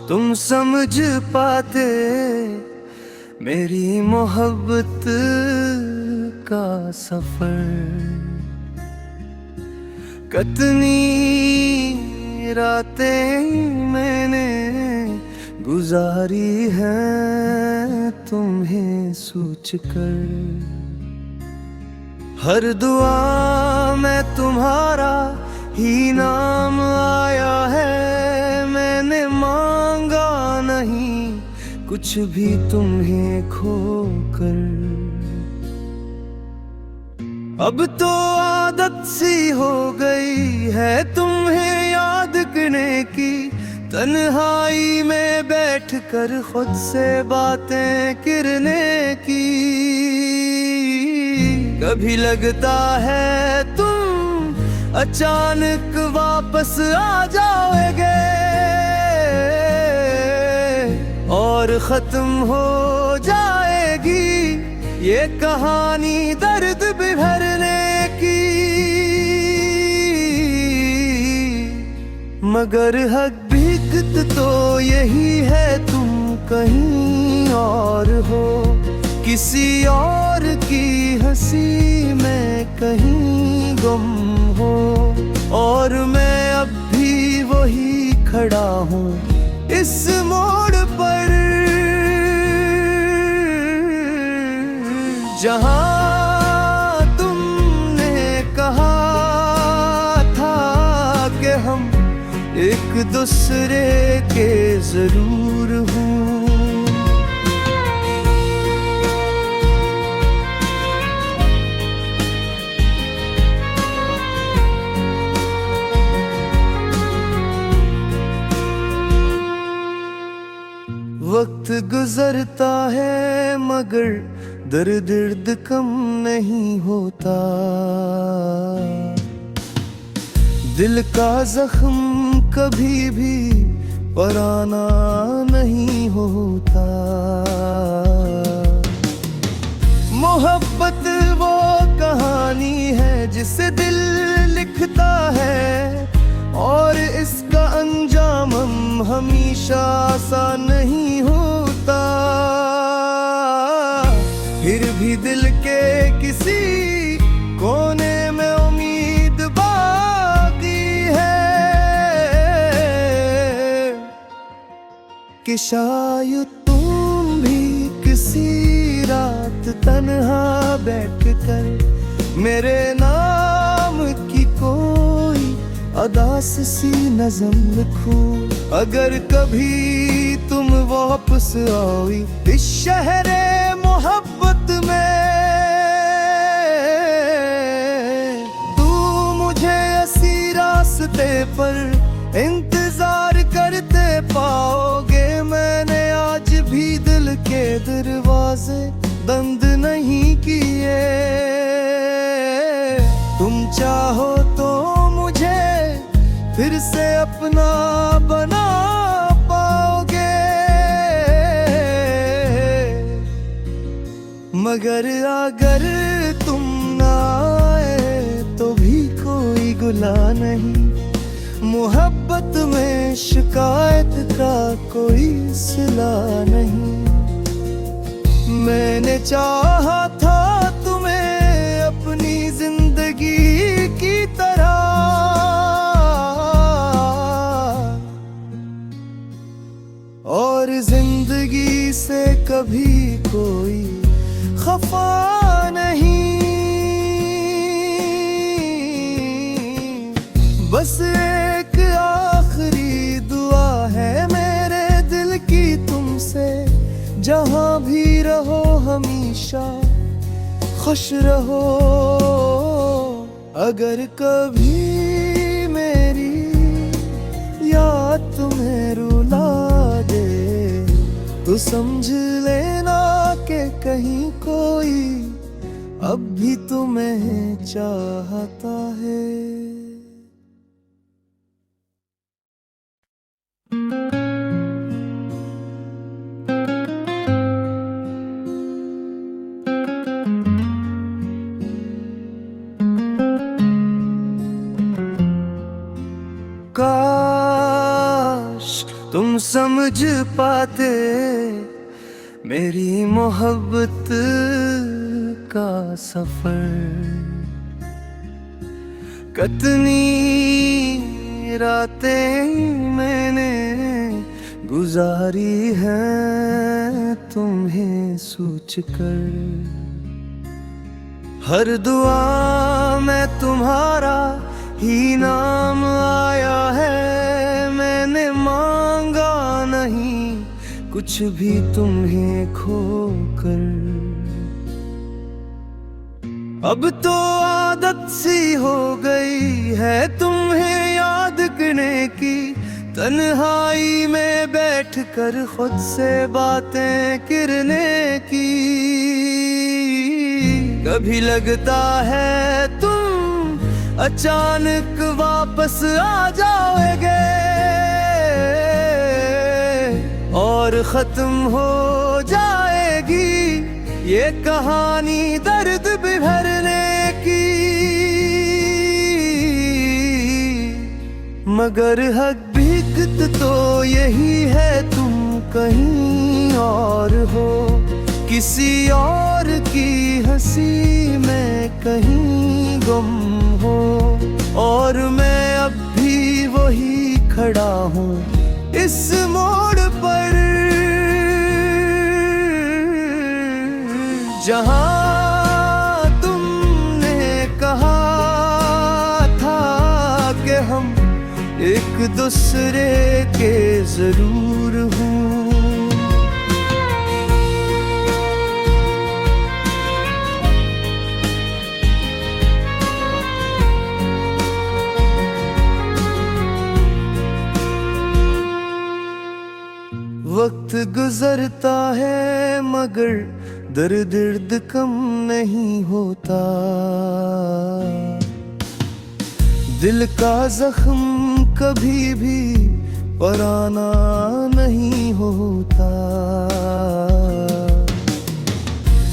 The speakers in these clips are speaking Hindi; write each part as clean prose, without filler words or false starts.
तुम समझ पाते मेरी मोहब्बत का सफर। कितनी रातें मैंने गुजारी है तुम्हें सोच कर। हर दुआ में तुम्हारा ही नाम आया है, मैंने मांगा नहीं कुछ भी तुम्हें खोकर। अब तो आदत सी हो गई है तुम्हें याद करने की, तन्हाई में बैठकर खुद से बातें करने की। कभी लगता है तुम अचानक वापस आ जाओगे और खत्म हो जाएगी ये कहानी दर्द बिभरने की। मगर हकीकत तो यही है तुम कहीं और हो, किसी और की हंसी में कहीं गुम हो। और मैं अब भी वही खड़ा हूँ इस मोड़ पर, जहाँ तुमने कहा था कि हम एक दूसरे के जरूर हूँ। वक्त गुजरता है मगर दर्द कम नहीं होता, दिल का जख्म कभी भी पुराना नहीं होता। मोहब्बत वो कहानी है जिसे दिल लिखता है, और इसका अंजाम हमेशा आसान नहीं होता। फिर भी दिल के किसी कोने में उम्मीद बाकी है कि शायद तुम भी किसी रात तन्हा बैठकर मेरे नाम की कोई अदास सी नज़म लिखो। अगर कभी तुम वापस आओ इस शहरे मोहब्बत में, तू मुझे ऐसी रास्ते पर इंतजार करते पाओगे। मैंने आज भी दिल के दरवाजे बंद नहीं किए, तुम चाहो तो मुझे फिर से अपना बना पाओगे। मगर अगर तुम ना आए तो भी कोई गुला नहीं, मोहब्बत में शिकायत का कोई सिला नहीं। मैंने चाहा था तुम्हें अपनी जिंदगी की तरह, और जिंदगी से कभी कोई खफा नहीं। बस एक आखिरी दुआ है मेरे दिल की तुमसे, जहाँ भी रहो हमेशा खुश रहो। अगर कभी मेरी याद तुम्हें रुला दे तो समझ लेना कि कहीं कोई अब भी तुम्हें चाहता है। काश तुम समझ पाते मेरी मोहब्बत का सफर। कितनी रातें मैंने गुजारी हैं तुम्हें सोच कर। हर दुआ में तुम्हारा ही नाम आया है, मैंने मांगा नहीं कुछ भी तुम्हें खोकर। अब तो आदत सी हो गई है तुम्हें याद करने की, तन्हाई में बैठकर खुद से बातें करने की। कभी लगता है तुम अचानक वापस आ जाओगे और खत्म हो जाएगी ये कहानी दर्द भी भरने की। मगर हकीकत तो यही है तुम कहीं और हो, किसी और की हंसी में कहीं गुम हो। और मैं अब भी वही खड़ा हूँ इस मोड़ पर, जहाँ तुमने कहा था कि हम एक दूसरे के जरूर हूँ। वक्त गुजरता है मगर दर्द कम नहीं होता, दिल का जख्म कभी भी पुराना नहीं होता।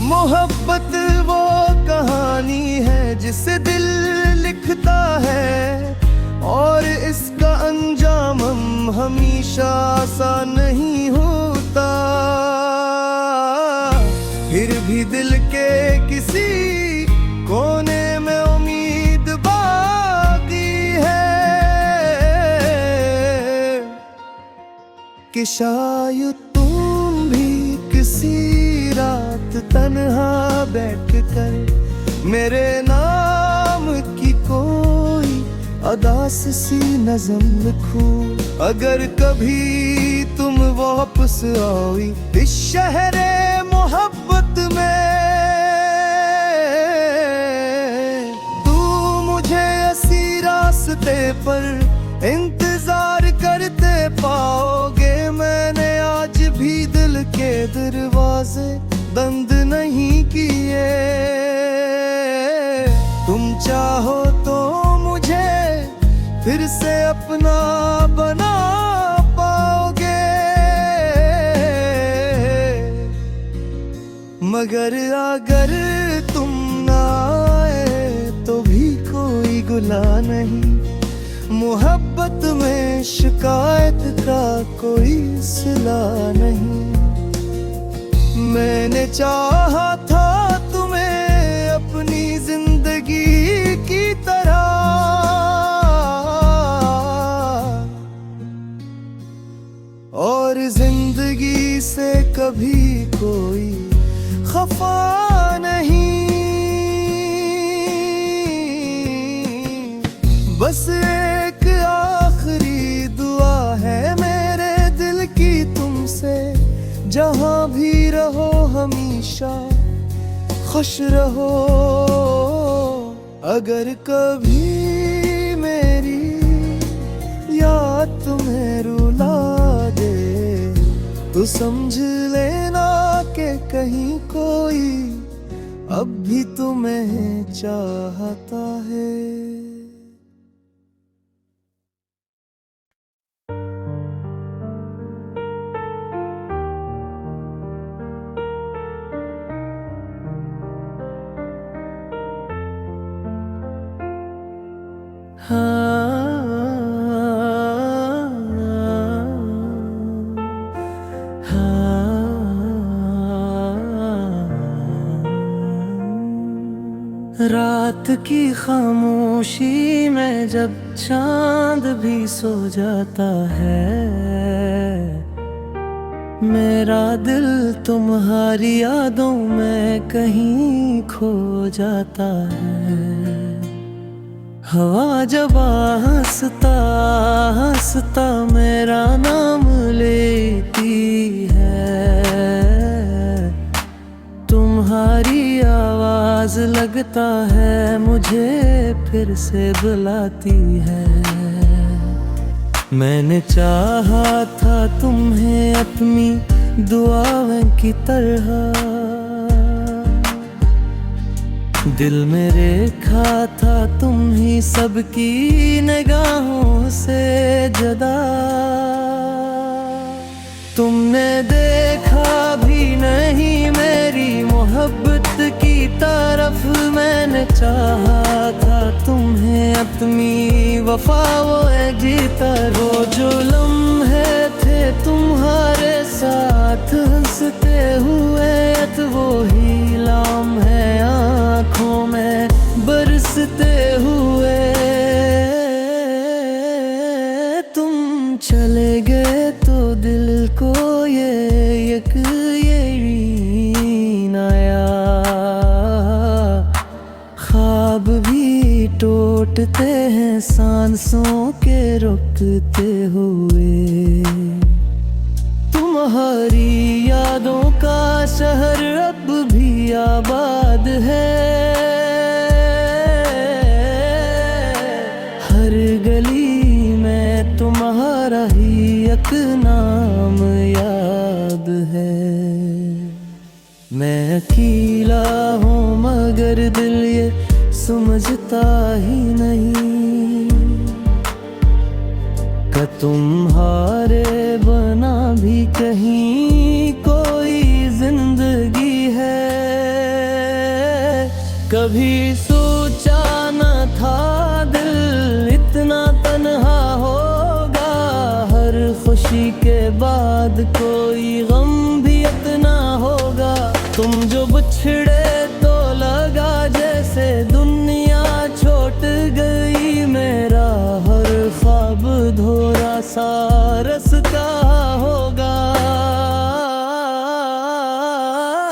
मोहब्बत वो कहानी है जिसे दिल लिखता है, और इसका अंजाम हमेशा आसान नहीं होता। फिर भी दिल के किसी कोने में उम्मीद बाकी है कि शायद तुम भी किसी रात तन्हा बैठकर मेरे नाम की कोई अदास सी नज़म लिखूं। अगर कभी तुम वापस आओगी इस शहरे मोहब्बत में, तू मुझे इसी रास्ते पर इंतजार करते पाओगे। मैंने आज भी दिल के दरवाजे बंद नहीं किए, तुम चाहो तो मुझे फिर से अपना बना पाओगे। मगर अगर तुम ना आए तो भी कोई गुनाह नहीं, मोहब्बत में शिकायत का कोई सिला नहीं। मैंने चाहा था तुम्हें अपनी जिंदगी की तरह, और जिंदगी से कभी कोई खफा नहीं। बस एक आखिरी दुआ है मेरे दिल की तुमसे, जहाँ भी रहो हमेशा खुश रहो। अगर कभी मेरी याद तुम्हें रुला दे तो समझ लेना कि कहीं कोई अब भी तुम्हें चाहता है। हाँ रात की खामोशी में जब चांद भी सो जाता है, मेरा दिल तुम्हारी यादों में कहीं खो जाता है। हवा जब हंसता हंसता मेरा नाम लेती है, तुम्हारी आवाज लगता है मुझे फिर से बुलाती है। मैंने चाहा था तुम्हें अपनी दुआओं की तरह, दिल में रेखा था तुम ही सबकी निगाहों से जुदा। तुमने देखा भी नहीं मेरी मोहब्बत की तरफ, मैंने चाहा था तुम्हें अपनी वफा वो जीता। वो जो लम्हे थे तुम्हारे साथ हंसते हुए, वो ही लम्हे आँखों में बरसते हुए। तुम चले गए तो दिल को ये यकीन आया, ख्वाब भी टूटते हैं सांसों के रुकते हुए। तुम्हारी यादों का शहर अब भी आबाद है, हर गली में तुम्हारा ही एक नाम याद है। मैं अकेला हूँ मगर दिल ये समझता ही नहीं, कि तुम्हारे बना भी कहीं कोई जिंदगी है। कभी सोचा न था दिल इतना तन्हा होगा, हर खुशी के बाद कोई गम भी इतना होगा। तुम जो बिछड़े तो लगा जैसे दुनिया छूट गई, मेरा हर ख्वाब धोरा सा रास्ता होगा।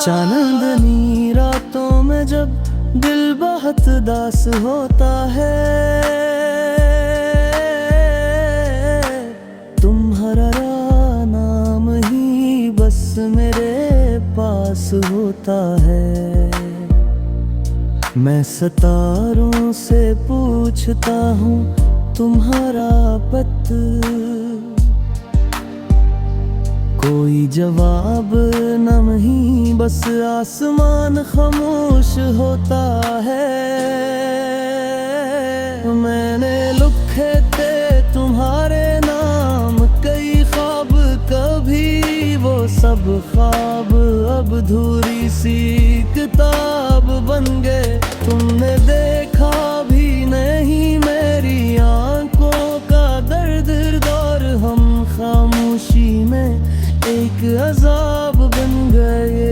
चांदनी रातों में जब दिल बहुत दास होता है, तुम्हारा नाम ही बस मेरे पास होता है। मैं सितारों से पूछता हूँ तुम्हारा पता, कोई जवाब नहीं बस आसमान खामोश होता है। मैंने लिखे थे तुम्हारे नाम कई ख्वाब, कभी वो सब ख्वाब अब अधूरी सी किताब बन गए। तुमने देखा भी नहीं मेरी आंखों का दर्द, और हम खामोशी में एक अजाब बन गए।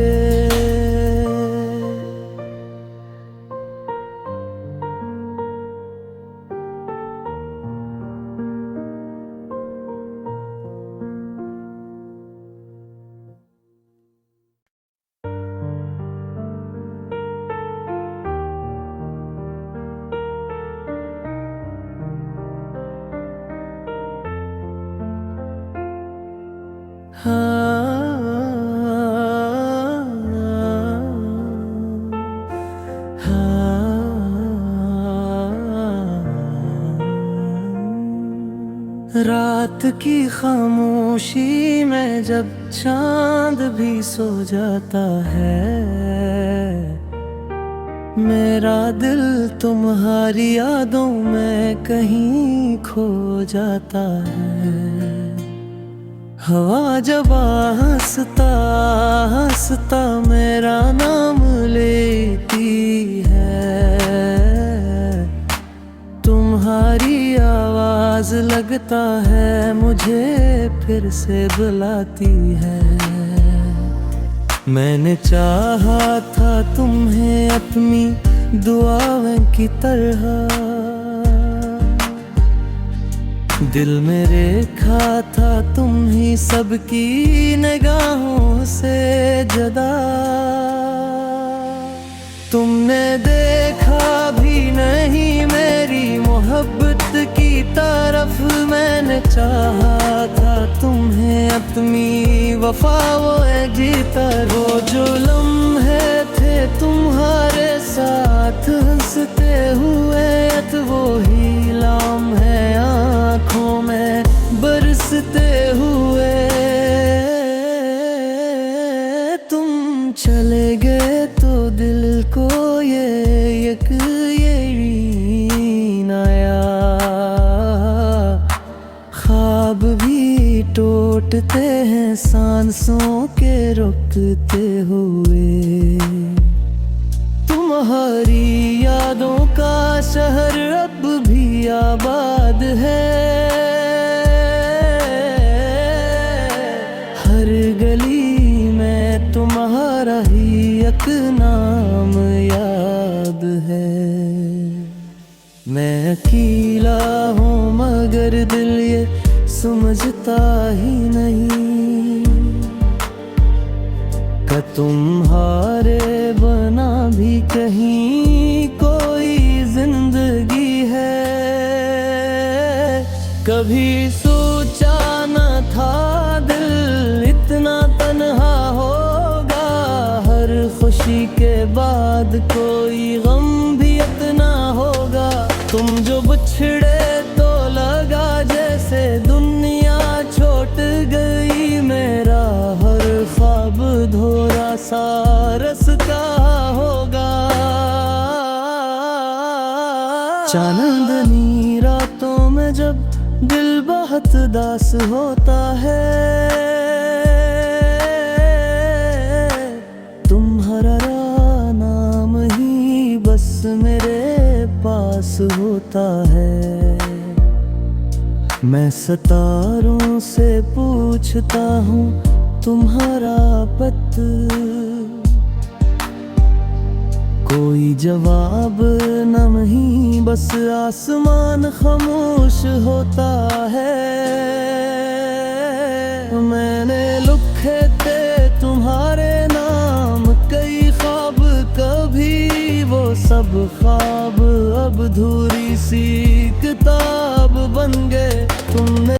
रात की खामोशी में जब चांद भी सो जाता है, मेरा दिल तुम्हारी यादों में कहीं खो जाता है। हवा जब हंसता हंसता मेरा नाम लेती है, तुम्हारी आवाज लगता है मुझे फिर से बुलाती है। मैंने चाहा था तुम्हें अपनी दुआएं की तरह। दिल मेरे खा था तुम ही सबकी निगाहों से जदा। तुमने देखा भी नहीं मेरी मोहब्बत की तरफ। मैंने चाहा था तुम्हें अपनी वफा वो जीता। वो जो लम्हे थे तुम्हारे साथ हंसते हुए वो ही लम्हे आँखों में बरसते हुए। तुम चले गए तो दिल को ये यकीन आया। ख्वाब भी टूटते हैं सांसों के रुकते हुए। तुम्हारी यादों का शहर अब भी आबाद है। हर गली में तुम्हारा ही एक नाम याद है। मैं अकेला हूँ मगर दिल ये समझता ही नहीं कि तुम्हारे बना भी कहीं कोई जिंदगी है। कभी सोचा न था दिल इतना तन्हा होगा। हर खुशी के बाद कोई गम भी इतना होगा। तुम जो बिछड़े तो लगा जैसे दुनिया छूट गई। मेरा हर ख्वाब धोरा सा रास्ता होगा। चांदनी रातों में जब दिल बहुत दास होता है। तुम्हारा नाम ही बस मेरे पास होता है। मैं सितारों से पूछता हूँ तुम्हारा पता। कोई जवाब नहीं बस आसमान खामोश होता है। मैंने लिखे थे तुम्हारे नाम कई ख्वाब कभी। वो सब ख्वाब अब अधूरी सी किताब बन गए। तुमने